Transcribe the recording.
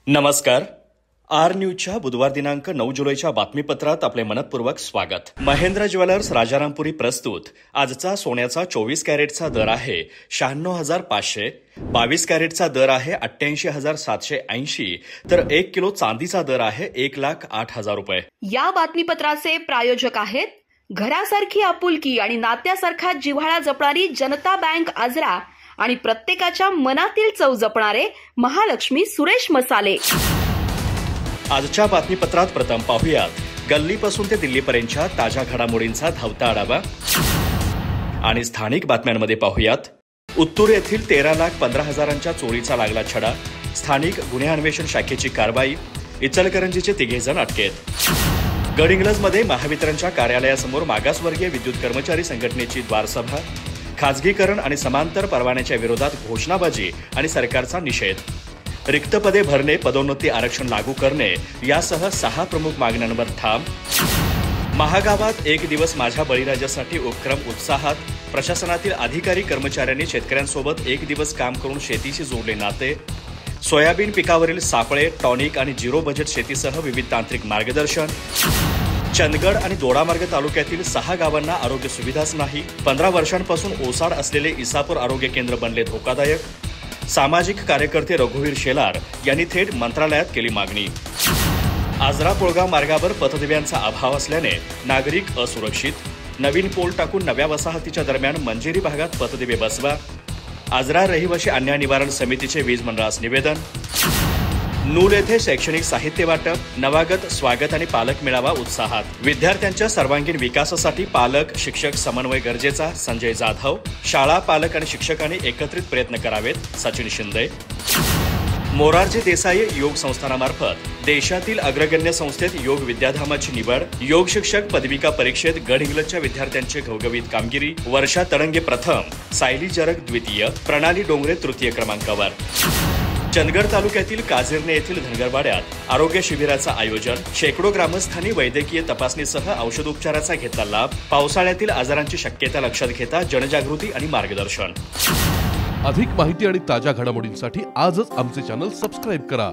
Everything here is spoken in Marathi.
नमस्कार. आर न्यूजच्या बुधवार दिनांक 9 जुलैच्या बातमीपत्रात आपले मनपूर्वक स्वागत. महेंद्र ज्वेलर्स राजारामपुरी प्रस्तुत आजचा सोन्याचा 24 कॅरेटचा दर आहे 96,500, 22 कॅरेटचा दर आहे 88,780, तर 1 किलो चांदीचा दर आहे 1,08,000 रुपये. या बातमीपत्राचे प्रायोजक आहेत घरासारखी आपुलकी आणि नात्यासारखा जिव्हाळा जपणारी जनता बँक आजरा आणि प्रत्येकाच्या मनातील चव जपणारे महालक्ष्मी सुरेश मसाले. आजच्या बातमीपत्रात प्रथम पाहुयात गल्लीपासून ते दिल्लीपर्यंतच्या ताज्या घडामोडींचा धावता आढावा आणि स्थानिक बातम्यांमध्ये पाहुयात उत्तूर येथील 13,15,000च्या चोरीचा लागला छडा, स्थानिक गुन्हे अन्वेषण शाखेची कारवाई, इचलकरंजीचे 3 जण अटकेत. गडहिंग्लजमध्ये महावितरणच्या कार्यालयासमोर मागासवर्गीय विद्युत कर्मचारी संघटनेची द्वारसभा, खाजगीकरण आणि समांतर परवान्याच्या विरोधात घोषणाबाजी आणि सरकारचा निषेध, रिक्त पदे भरणे, पदोन्नती आरक्षण लागू करणे यासह 6 प्रमुख मागण्यांवर ठाम. महागावात 1 दिवस माझ्या बळीराजासाठी उपक्रम उत्साहात, प्रशासनातील अधिकारी कर्मचाऱ्यांनी शेतकऱ्यांसोबत 1 दिवस काम करून शेतीशी जोडले नाते, सोयाबीन पिकावरील सापळे, टॉनिक आणि झिरो बजेट शेतीसह विविध तांत्रिक मार्गदर्शन. चंदगड आणि दोडामार्ग तालुक्यातील 6 गावांना आरोग्य सुविधाच नाही, 15 वर्षांपासून ओसाड असलेले इसापूर आरोग्य केंद्र बनले धोकादायक. सामाजिक कार्यकर्ते रघुवीर शेलार यांनी थेट मंत्रालयात केली मागणी. आजरा कोळगाव मार्गावर पथदिव्यांचा अभाव असल्याने नागरिक असुरक्षित, नवीन पोल टाकून नव्या वसाहतीच्या दरम्यान मंजिरी भागात पथदिवे बसवा. आजरा रहिवासी अन्याय निवारण समितीचे वीज मंडळास निवेदन. नूल येथे शैक्षणिक साहित्य वाटप, नवागत स्वागत आणि पालक मेळावा उत्साहात. विद्यार्थ्यांच्या सर्वांगीण विकासासाठी पालक शिक्षक समन्वय गरजेचा, संजय जाधव. शाळा, पालक आणि शिक्षकांनी एकत्रित प्रयत्न करावेत, सचिन शिंदे. मोरारजी देसाई योग संस्थानामार्फत देशातील अग्रगण्य संस्थेत योग विद्याधामाची निवड. योग शिक्षक पदविका परीक्षेत गडहिंग्लजच्या विद्यार्थ्यांची घवघवीत कामगिरी. वर्षा तडंगे प्रथम, सायली जरग द्वितीय, प्रणाली डोंगरे तृतीय क्रमांकावर. चंदगड तालुक्यातील काझिरणे येथील धनगरवाड्यात आरोग्य शिबिराचं आयोजन. शेकडो ग्रामस्थांनी वैद्यकीय तपासणीसह औषधोपचाराचा घेतला लाभ. पावसाळ्यातील आजारांची शक्यता लक्षात घेता जनजागृती आणि मार्गदर्शन. अधिक माहिती आणि ताज्या घडामोडींसाठी आजच आमचे चॅनल सबस्क्राईब करा.